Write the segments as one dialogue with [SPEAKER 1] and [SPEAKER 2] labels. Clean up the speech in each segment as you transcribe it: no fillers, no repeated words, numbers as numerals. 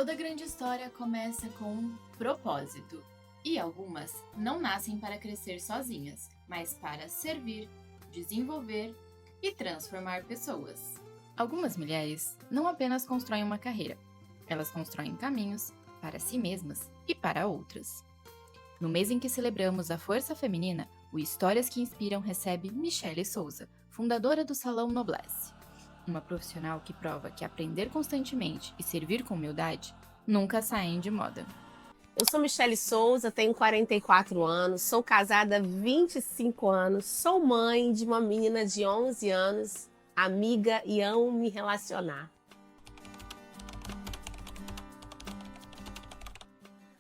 [SPEAKER 1] Toda grande história começa com um propósito, e algumas não nascem para crescer sozinhas, mas para servir, desenvolver e transformar pessoas. Algumas mulheres não apenas constroem uma carreira, elas constroem caminhos para si mesmas e para outras. No mês em que celebramos a força feminina, o Histórias que Inspiram recebe Michele Souza, fundadora do Salão Noblesse. Uma profissional que prova que aprender constantemente e servir com humildade nunca saem de moda.
[SPEAKER 2] Eu sou Michele Souza, tenho 44 anos, sou casada há 25 anos, sou mãe de uma menina de 11 anos, amiga e amo me relacionar.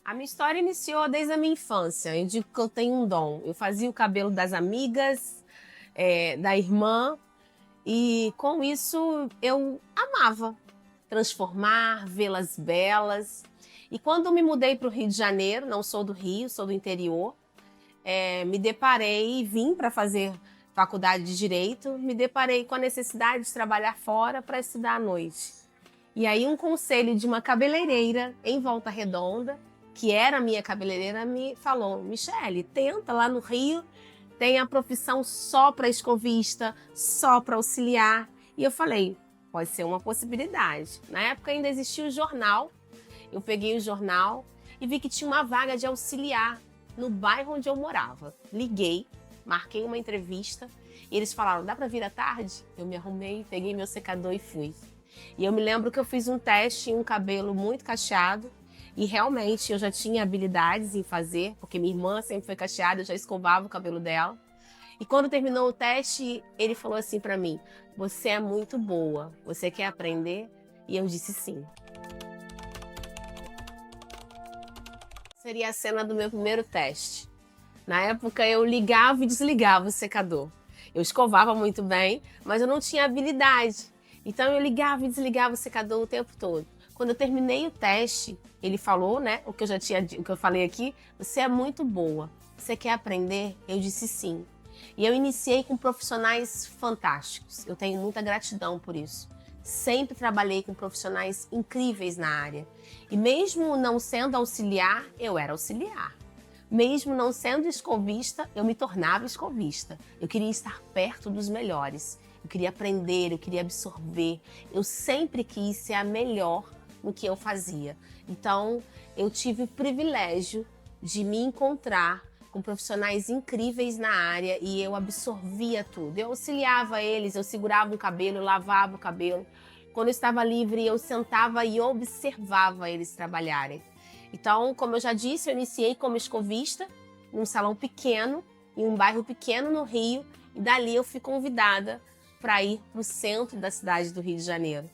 [SPEAKER 2] A minha história iniciou desde a minha infância. Eu digo que eu tenho um dom. Eu fazia o cabelo das amigas, da irmã, e com isso eu amava transformar, vê-las belas. E quando eu me mudei para o Rio de Janeiro, não sou do Rio, sou do interior, me deparei, vim para fazer faculdade de Direito, me deparei com a necessidade de trabalhar fora para estudar à noite. E aí um conselho de uma cabeleireira em Volta Redonda, que era a minha cabeleireira, me falou: Michele, tenta lá no Rio, tem a profissão só para escovista, só para auxiliar. E eu falei, pode ser uma possibilidade. Na época ainda existia o jornal, eu peguei o jornal e vi que tinha uma vaga de auxiliar no bairro onde eu morava. Liguei, marquei uma entrevista e eles falaram, dá para vir à tarde? Eu me arrumei, peguei meu secador e fui. E eu me lembro que eu fiz um teste em um cabelo muito cacheado e realmente eu já tinha habilidades em fazer, porque minha irmã sempre foi cacheada, eu já escovava o cabelo dela. E quando terminou o teste, ele falou assim para mim, você é muito boa, você quer aprender? E eu disse sim. Seria a cena do meu primeiro teste. Na época eu ligava e desligava o secador. Eu escovava muito bem, mas eu não tinha habilidade. Então eu ligava e desligava o secador o tempo todo. Quando eu terminei o teste, ele falou, né, o que eu falei aqui, você é muito boa. Você quer aprender? Eu disse sim. E eu iniciei com profissionais fantásticos. Eu tenho muita gratidão por isso. Sempre trabalhei com profissionais incríveis na área. E mesmo não sendo auxiliar, eu era auxiliar. Mesmo não sendo escovista, eu me tornava escovista. Eu queria estar perto dos melhores. Eu queria aprender, eu queria absorver. Eu sempre quis ser a melhor no que eu fazia. Então, eu tive o privilégio de me encontrar com profissionais incríveis na área e eu absorvia tudo. Eu auxiliava eles, eu segurava o cabelo, eu lavava o cabelo. Quando eu estava livre, eu sentava e observava eles trabalharem. Então, como eu já disse, eu iniciei como escovista num salão pequeno, em um bairro pequeno no Rio, e dali eu fui convidada para ir para o centro da cidade do Rio de Janeiro.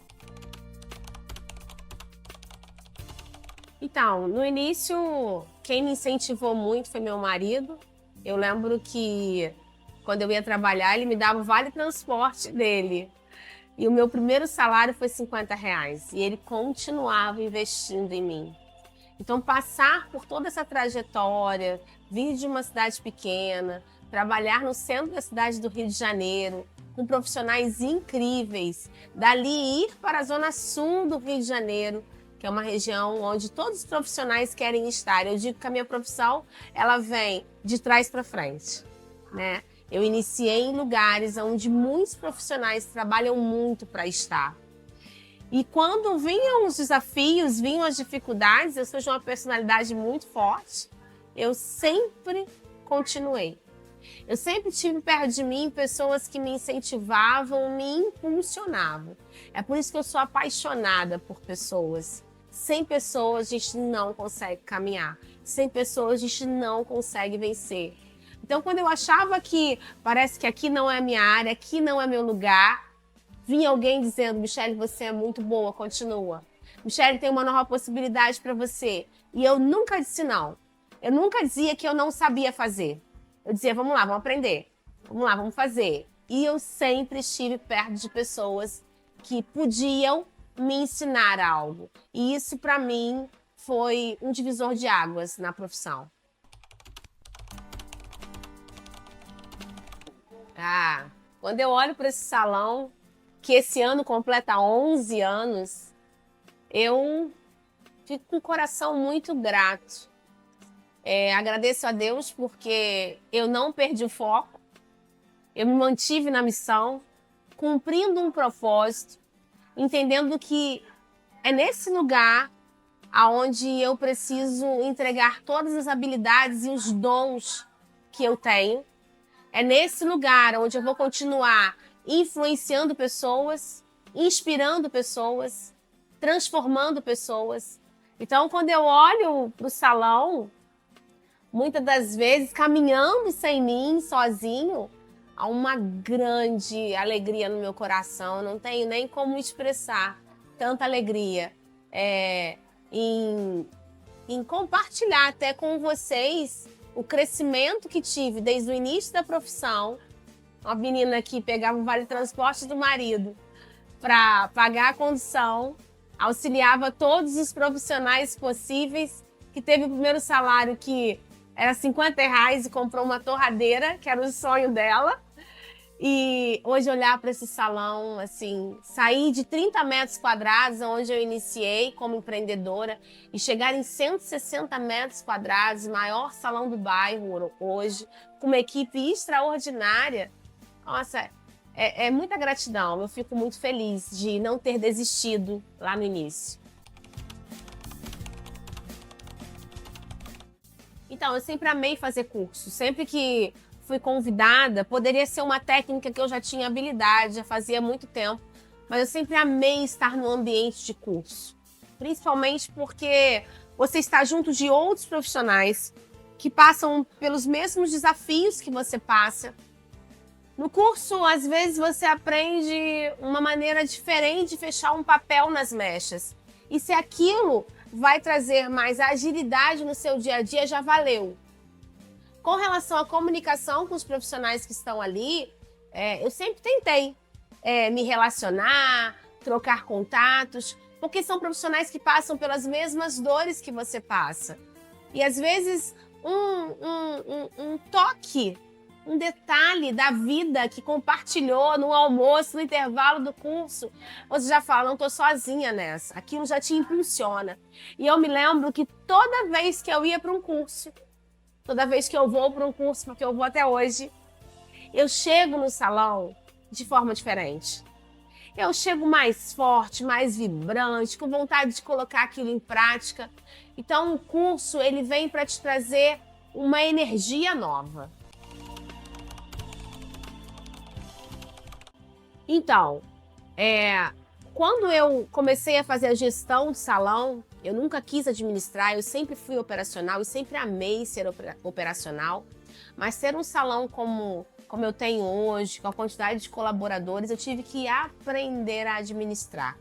[SPEAKER 2] Então, no início, quem me incentivou muito foi meu marido. Eu lembro que quando eu ia trabalhar, ele me dava o vale transporte dele. E o meu primeiro salário foi R$50. E ele continuava investindo em mim. Então, passar por toda essa trajetória, vir de uma cidade pequena, trabalhar no centro da cidade do Rio de Janeiro, com profissionais incríveis, dali ir para a zona sul do Rio de Janeiro, que é uma região onde todos os profissionais querem estar. Eu digo que a minha profissão, ela vem de trás para frente, né? Eu iniciei em lugares onde muitos profissionais trabalham muito para estar. E quando vinham os desafios, vinham as dificuldades, eu sou de uma personalidade muito forte, eu sempre continuei. Eu sempre tive perto de mim pessoas que me incentivavam, me impulsionavam. É por isso que eu sou apaixonada por pessoas. Sem pessoas a gente não consegue caminhar. Sem pessoas a gente não consegue vencer. Então, quando eu achava que parece que aqui não é minha área, aqui não é meu lugar, vinha alguém dizendo, Michele, você é muito boa, continua. Michele, tem uma nova possibilidade para você. E eu nunca disse não. Eu nunca dizia que eu não sabia fazer. Eu dizia, vamos lá, vamos aprender. Vamos lá, vamos fazer. E eu sempre estive perto de pessoas que podiam me ensinar algo. E isso, para mim, foi um divisor de águas na profissão. Quando eu olho para esse salão, que esse ano completa 11 anos, eu fico com o coração muito grato. Agradeço a Deus porque eu não perdi o foco, eu me mantive na missão, cumprindo um propósito, entendendo que é nesse lugar aonde eu preciso entregar todas as habilidades e os dons que eu tenho. É nesse lugar onde eu vou continuar influenciando pessoas, inspirando pessoas, transformando pessoas. Então, quando eu olho para o salão, muitas das vezes caminhando sem mim, sozinho, há uma grande alegria no meu coração. Eu não tenho nem como expressar tanta alegria em compartilhar até com vocês o crescimento que tive desde o início da profissão. Uma menina que pegava o vale transporte do marido para pagar a condução, auxiliava todos os profissionais possíveis, que teve o primeiro salário que era R$50 e comprou uma torradeira, que era o sonho dela. E hoje olhar para esse salão, assim, sair de 30 metros quadrados, onde eu iniciei como empreendedora, e chegar em 160 metros quadrados, maior salão do bairro hoje, com uma equipe extraordinária. Nossa, é muita gratidão. Eu fico muito feliz de não ter desistido lá no início. Então, eu sempre amei fazer curso. Sempre que fui convidada, poderia ser uma técnica que eu já tinha habilidade, já fazia muito tempo, mas eu sempre amei estar no ambiente de curso. Principalmente porque você está junto de outros profissionais que passam pelos mesmos desafios que você passa. No curso, às vezes, você aprende uma maneira diferente de fechar um papel nas mechas. E se aquilo vai trazer mais agilidade no seu dia a dia, já valeu. Com relação à comunicação com os profissionais que estão ali, eu sempre tentei me relacionar, trocar contatos, porque são profissionais que passam pelas mesmas dores que você passa. E às vezes um toque, um detalhe da vida que compartilhou no almoço, no intervalo do curso, você já fala, não estou sozinha nessa, aquilo já te impulsiona. E eu me lembro que toda vez que eu ia para um curso, toda vez que eu vou para um curso, porque eu vou até hoje, eu chego no salão de forma diferente. Eu chego mais forte, mais vibrante, com vontade de colocar aquilo em prática. Então, o curso, ele vem para te trazer uma energia nova. Então, quando eu comecei a fazer a gestão de salão, eu nunca quis administrar, eu sempre fui operacional e sempre amei ser operacional. Mas ter um salão como eu tenho hoje, com a quantidade de colaboradores, eu tive que aprender a administrar.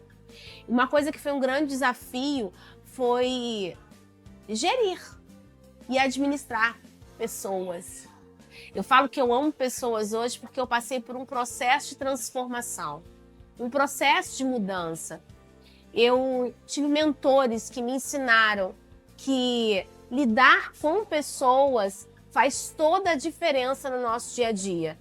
[SPEAKER 2] Uma coisa que foi um grande desafio foi gerir e administrar pessoas. Eu falo que eu amo pessoas hoje porque eu passei por um processo de transformação, um processo de mudança. Eu tive mentores que me ensinaram que lidar com pessoas faz toda a diferença no nosso dia a dia.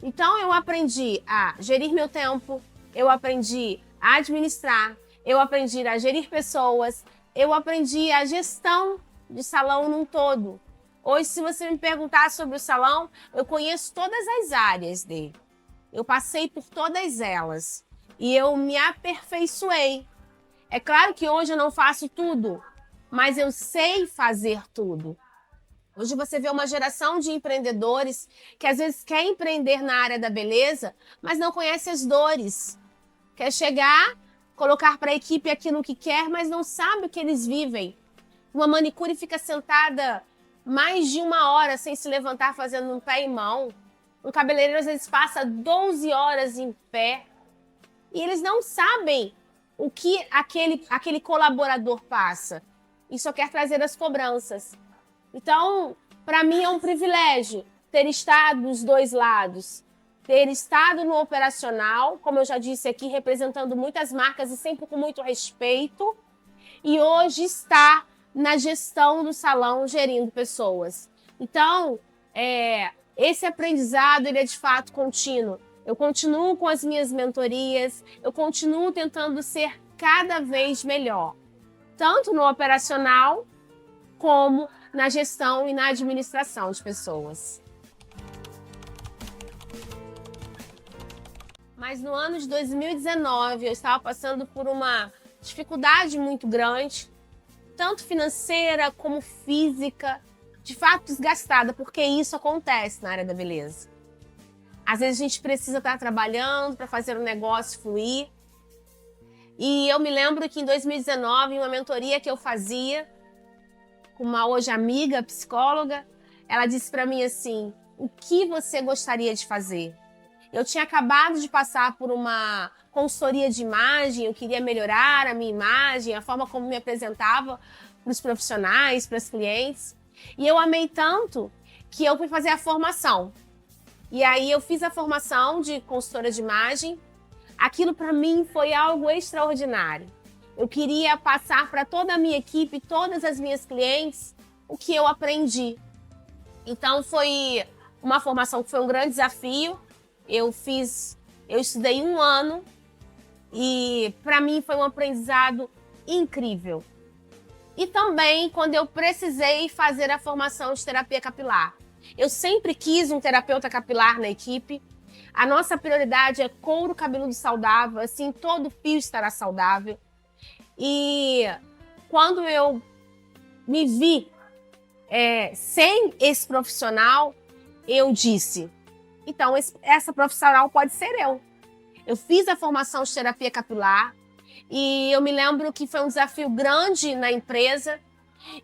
[SPEAKER 2] Então eu aprendi a gerir meu tempo, eu aprendi a administrar, eu aprendi a gerir pessoas, eu aprendi a gestão de salão num todo. Hoje, se você me perguntar sobre o salão, eu conheço todas as áreas dele. Eu passei por todas elas e eu me aperfeiçoei. É claro que hoje eu não faço tudo, mas eu sei fazer tudo. Hoje você vê uma geração de empreendedores que às vezes quer empreender na área da beleza, mas não conhece as dores. Quer chegar, colocar para a equipe aquilo que quer, mas não sabe o que eles vivem. Uma manicure fica sentada mais de 1 hora sem se levantar fazendo um pé e mão. Um cabeleireiro às vezes passa 12 horas em pé. E eles não sabem o que aquele colaborador passa. E só quer trazer as cobranças. Então, para mim é um privilégio ter estado dos dois lados. Ter estado no operacional, como eu já disse aqui, representando muitas marcas e sempre com muito respeito. E hoje estar na gestão do salão, gerindo pessoas. Então, esse aprendizado ele é de fato contínuo. Eu continuo com as minhas mentorias, eu continuo tentando ser cada vez melhor. tanto no operacional como na gestão e na administração de pessoas. Mas no ano de 2019 eu estava passando por uma dificuldade muito grande, tanto financeira como física, de fato desgastada, porque isso acontece na área da beleza. Às vezes a gente precisa estar trabalhando para fazer o negócio fluir. E eu me lembro que em 2019, em uma mentoria que eu fazia com uma hoje amiga psicóloga, ela disse para mim assim: o que você gostaria de fazer? Eu tinha acabado de passar por uma consultoria de imagem, eu queria melhorar a minha imagem, a forma como me apresentava para os profissionais, para os clientes. E eu amei tanto que eu fui fazer a formação. E aí eu fiz a formação de consultora de imagem. Aquilo para mim foi algo extraordinário. Eu queria passar para toda a minha equipe, todas as minhas clientes, o que eu aprendi. Então foi uma formação que foi um grande desafio. Eu estudei 1 ano e para mim foi um aprendizado incrível. E também quando eu precisei fazer a formação de terapia capilar. Eu sempre quis um terapeuta capilar na equipe. A nossa prioridade é couro cabeludo saudável, assim todo fio estará saudável. E quando eu me vi sem esse profissional, eu disse: então, essa profissional pode ser eu. Eu fiz a formação de terapia capilar e eu me lembro que foi um desafio grande na empresa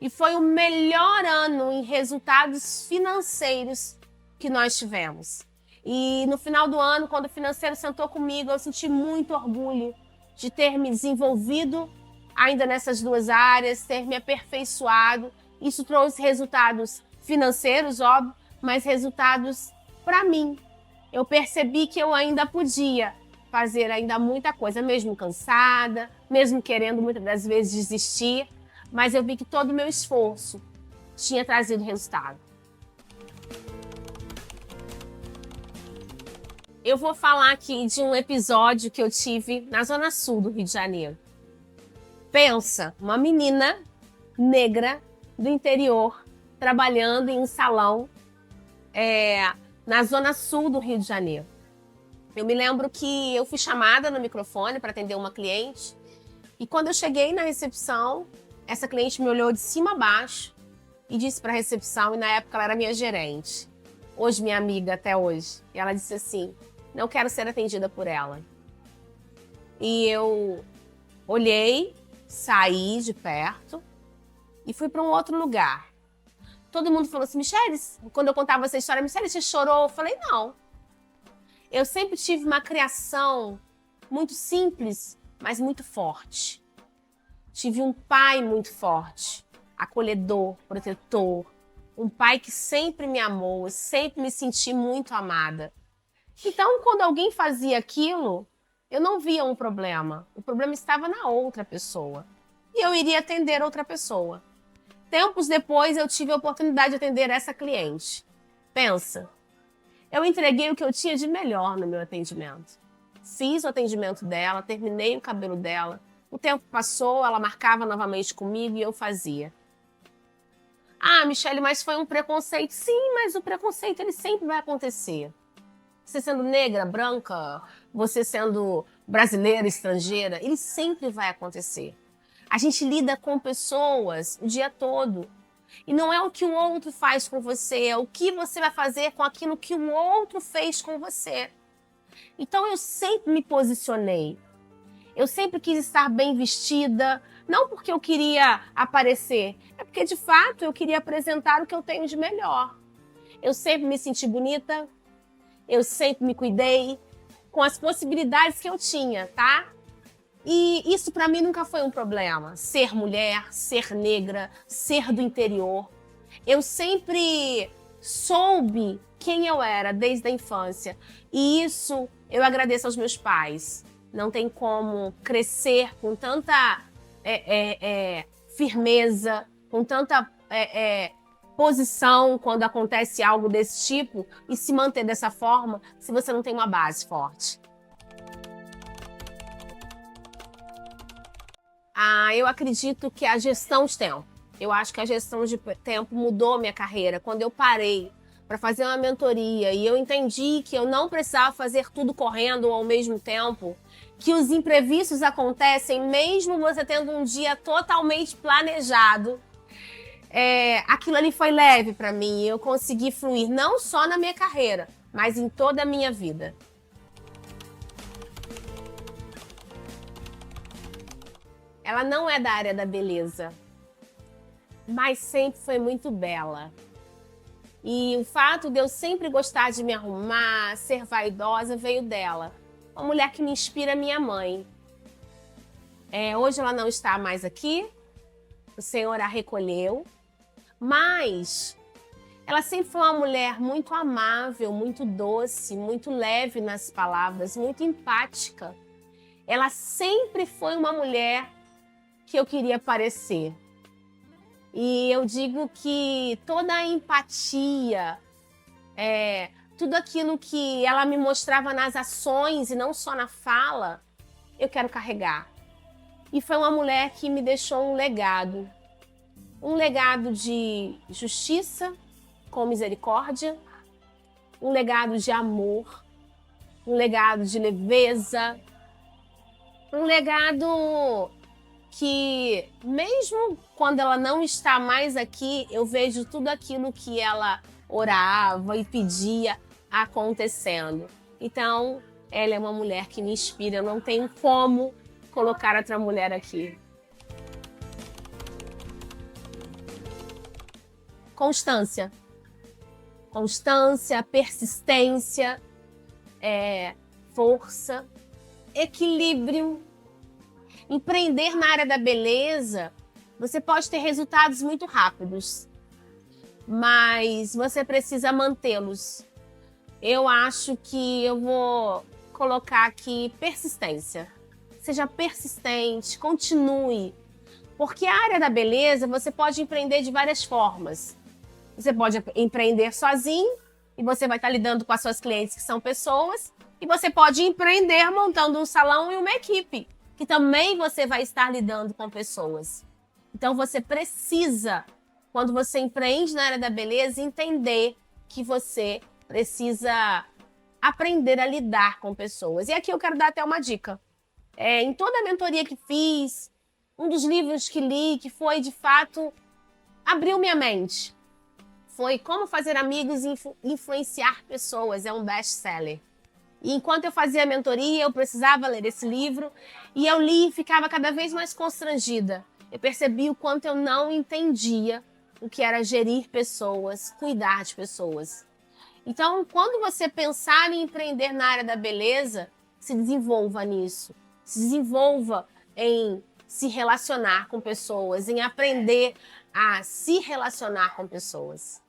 [SPEAKER 2] e foi o melhor ano em resultados financeiros que nós tivemos. E no final do ano, quando o financeiro sentou comigo, eu senti muito orgulho de ter me desenvolvido ainda nessas 2 áreas, ter me aperfeiçoado. Isso trouxe resultados financeiros, óbvio, mas resultados para mim. Eu percebi que eu ainda podia fazer ainda muita coisa, mesmo cansada, mesmo querendo muitas das vezes desistir, mas eu vi que todo o meu esforço tinha trazido resultado. Eu vou falar aqui de um episódio que eu tive na Zona Sul do Rio de Janeiro. Pensa, uma menina negra do interior trabalhando em um salão na Zona Sul do Rio de Janeiro. Eu me lembro que eu fui chamada no microfone para atender uma cliente e quando eu cheguei na recepção, essa cliente me olhou de cima a baixo e disse para a recepção, e na época ela era minha gerente, hoje minha amiga até hoje, e ela disse assim: não quero ser atendida por ela. E eu olhei, saí de perto e fui para um outro lugar. Todo mundo falou assim: Michele, quando eu contava essa história, Michele, você chorou? Eu falei: não. Eu sempre tive uma criação muito simples, mas muito forte. Tive um pai muito forte, acolhedor, protetor. Um pai que sempre me amou, eu sempre me senti muito amada. Então, quando alguém fazia aquilo, eu não via um problema. O problema estava na outra pessoa. E eu iria atender outra pessoa. Tempos depois, eu tive a oportunidade de atender essa cliente. Pensa, eu entreguei o que eu tinha de melhor no meu atendimento. Fiz o atendimento dela, terminei o cabelo dela. O tempo passou, ela marcava novamente comigo e eu fazia. Ah, Michele, mas foi um preconceito. Sim, mas o preconceito ele sempre vai acontecer. Você sendo negra, branca, você sendo brasileira, estrangeira, ele sempre vai acontecer. A gente lida com pessoas o dia todo. E não é o que o outro faz com você, é o que você vai fazer com aquilo que o outro fez com você. Então eu sempre me posicionei. Eu sempre quis estar bem vestida, não porque eu queria aparecer, é porque de fato eu queria apresentar o que eu tenho de melhor. Eu sempre me senti bonita, eu sempre me cuidei com as possibilidades que eu tinha, tá? E isso para mim nunca foi um problema. Ser mulher, ser negra, ser do interior. Eu sempre soube quem eu era desde a infância. E isso eu agradeço aos meus pais. Não tem como crescer com tanta firmeza, com tanta posição quando acontece algo desse tipo e se manter dessa forma se você não tem uma base forte. Eu acredito que a gestão de tempo. Eu acho que a gestão de tempo mudou minha carreira. Quando eu parei para fazer uma mentoria e eu entendi que eu não precisava fazer tudo correndo ao mesmo tempo, que os imprevistos acontecem mesmo você tendo um dia totalmente planejado. Aquilo ali foi leve para mim. Eu consegui fluir não só na minha carreira, mas em toda a minha vida. Ela não é da área da beleza, mas sempre foi muito bela. E o fato de eu sempre gostar de me arrumar, ser vaidosa, veio dela. Uma mulher que me inspira é minha mãe. Hoje ela não está mais aqui, o Senhor a recolheu, mas ela sempre foi uma mulher muito amável, muito doce, muito leve nas palavras, muito empática. Ela sempre foi uma mulher que eu queria parecer. E eu digo que toda a empatia, tudo aquilo que ela me mostrava nas ações e não só na fala, eu quero carregar. E foi uma mulher que me deixou um legado de justiça com misericórdia, um legado de amor, um legado de leveza, um legado que mesmo quando ela não está mais aqui, eu vejo tudo aquilo que ela orava e pedia acontecendo. Então, ela é uma mulher que me inspira, eu não tenho como colocar outra mulher aqui. Constância. Constância, persistência, força, equilíbrio. Empreender na área da beleza, você pode ter resultados muito rápidos, mas você precisa mantê-los. Eu acho que eu vou colocar aqui persistência. Seja persistente, continue. Porque a área da beleza você pode empreender de várias formas. Você pode empreender sozinho e você vai estar lidando com as suas clientes que são pessoas. E você pode empreender montando um salão e uma equipe, que também você vai estar lidando com pessoas. Então você precisa, quando você empreende na área da beleza, entender que você precisa aprender a lidar com pessoas. E aqui eu quero dar até uma dica. Em toda a mentoria que fiz, um dos livros que li, que foi de fato, abriu minha mente, foi Como Fazer Amigos e Influenciar Pessoas, é um best-seller. E enquanto eu fazia a mentoria, eu precisava ler esse livro, e eu li e ficava cada vez mais constrangida. Eu percebi o quanto eu não entendia o que era gerir pessoas, cuidar de pessoas. Então, quando você pensar em empreender na área da beleza, se desenvolva nisso. Se desenvolva em se relacionar com pessoas, em aprender a se relacionar com pessoas.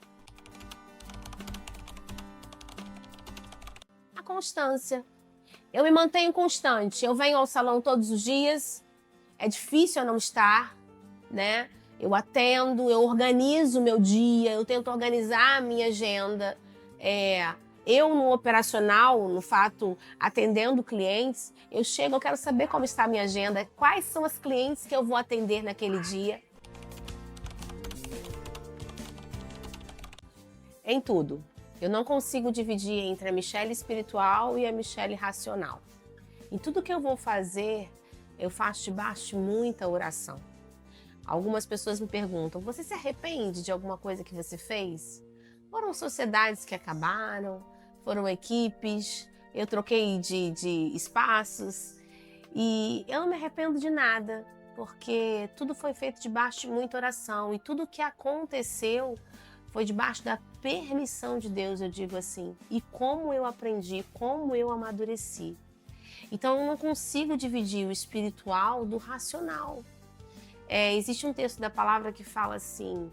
[SPEAKER 2] A constância. Eu me mantenho constante. Eu venho ao salão todos os dias. É difícil eu não estar, né? Eu atendo, eu organizo o meu dia, eu tento organizar a minha agenda. Eu no operacional, no fato, atendendo clientes, eu chego, eu quero saber como está a minha agenda, quais são as clientes que eu vou atender naquele dia. Em tudo. Eu não consigo dividir entre a Michelle espiritual e a Michelle racional. Em tudo que eu vou fazer, eu faço debaixo de muita oração. Algumas pessoas me perguntam, você se arrepende de alguma coisa que você fez? Foram sociedades que acabaram, foram equipes, eu troquei de espaços e eu não me arrependo de nada, porque tudo foi feito debaixo de muita oração e tudo que aconteceu foi debaixo da permissão de Deus, eu digo assim, e como eu aprendi, como eu amadureci. Então eu não consigo dividir o espiritual do racional. Existe um texto da palavra que fala assim,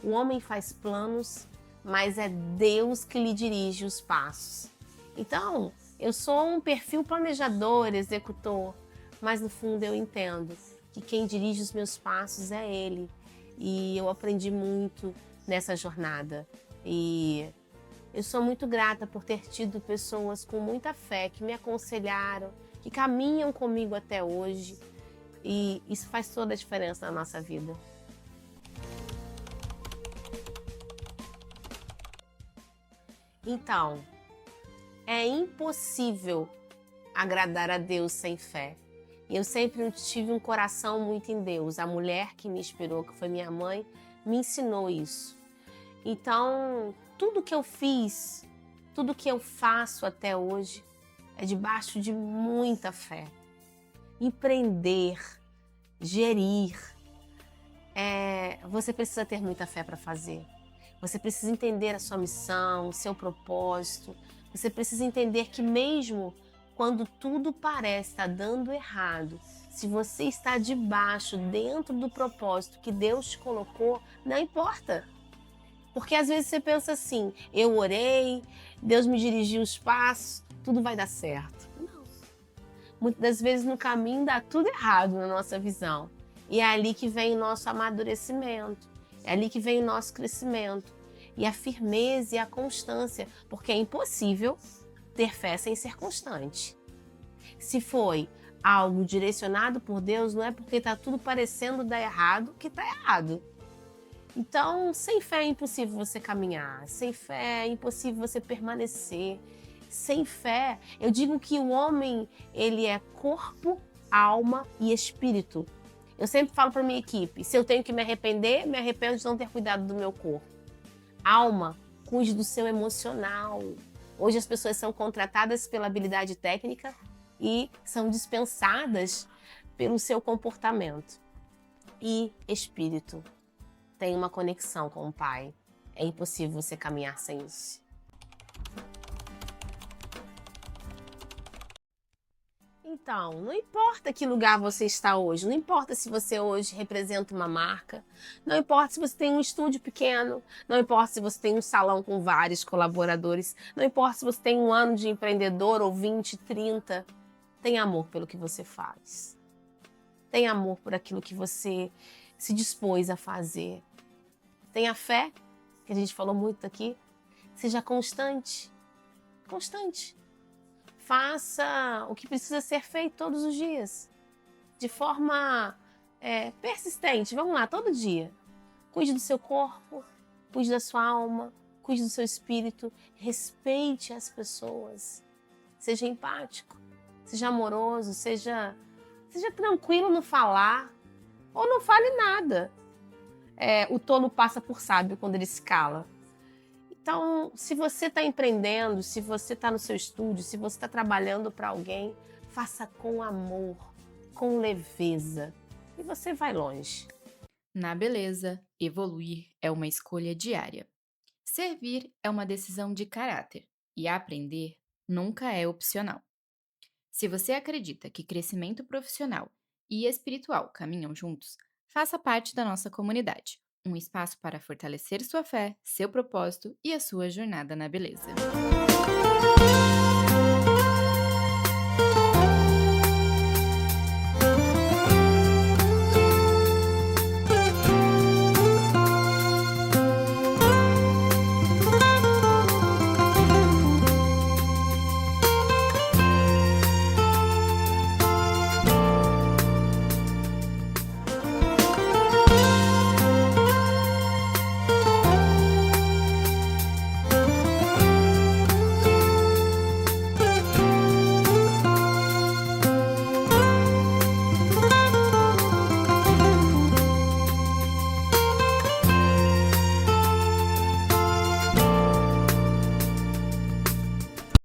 [SPEAKER 2] o homem faz planos, mas é Deus que lhe dirige os passos. Então, eu sou um perfil planejador, executor, mas no fundo eu entendo que quem dirige os meus passos é Ele. E eu aprendi muito nessa jornada. E eu sou muito grata por ter tido pessoas com muita fé que me aconselharam, que caminham comigo até hoje. E isso faz toda a diferença na nossa vida. Então, é impossível agradar a Deus sem fé. E eu sempre tive um coração muito em Deus. A mulher que me inspirou, que foi minha mãe, me ensinou isso. Então, tudo que eu fiz, tudo que eu faço até hoje é debaixo de muita fé. Empreender, gerir, você precisa ter muita fé para fazer. Você precisa entender a sua missão, o seu propósito. Você precisa entender que mesmo quando tudo parece estar dando errado, se você está debaixo, dentro do propósito que Deus te colocou, não importa. Porque às vezes você pensa assim, eu orei, Deus me dirigiu os passos, tudo vai dar certo. Não. Muitas das vezes no caminho dá tudo errado na nossa visão. E é ali que vem o nosso amadurecimento, é ali que vem o nosso crescimento. E a firmeza e a constância, porque é impossível ter fé sem ser constante. Se foi algo direcionado por Deus, não é porque está tudo parecendo dar errado que está errado. Então, sem fé é impossível você caminhar, sem fé é impossível você permanecer. Sem fé, eu digo que o homem, ele é corpo, alma e espírito. Eu sempre falo para minha equipe, se eu tenho que me arrepender, me arrependo de não ter cuidado do meu corpo. Alma, cuide do seu emocional. Hoje as pessoas são contratadas pela habilidade técnica e são dispensadas pelo seu comportamento. E espírito, tem uma conexão com o Pai. É impossível você caminhar sem isso. Então, não importa que lugar você está hoje, não importa se você hoje representa uma marca, não importa se você tem um estúdio pequeno, não importa se você tem um salão com vários colaboradores, não importa se você tem um ano de empreendedor ou 20, 30, tenha amor pelo que você faz. Tenha amor por aquilo que você se dispôs a fazer. Tenha fé, que a gente falou muito aqui, seja constante, constante. Faça o que precisa ser feito todos os dias, de forma persistente. Vamos lá, todo dia. Cuide do seu corpo, cuide da sua alma, cuide do seu espírito, respeite as pessoas, seja empático, seja amoroso, seja tranquilo no falar, ou não fale nada. O tolo passa por sábio quando ele se cala. Então, se você está empreendendo, se você está no seu estúdio, se você está trabalhando para alguém, faça com amor, com leveza, e você vai longe.
[SPEAKER 1] Na beleza, evoluir é uma escolha diária. Servir é uma decisão de caráter e aprender nunca é opcional. Se você acredita que crescimento profissional e espiritual caminham juntos, faça parte da nossa comunidade, um espaço para fortalecer sua fé, seu propósito e a sua jornada na beleza.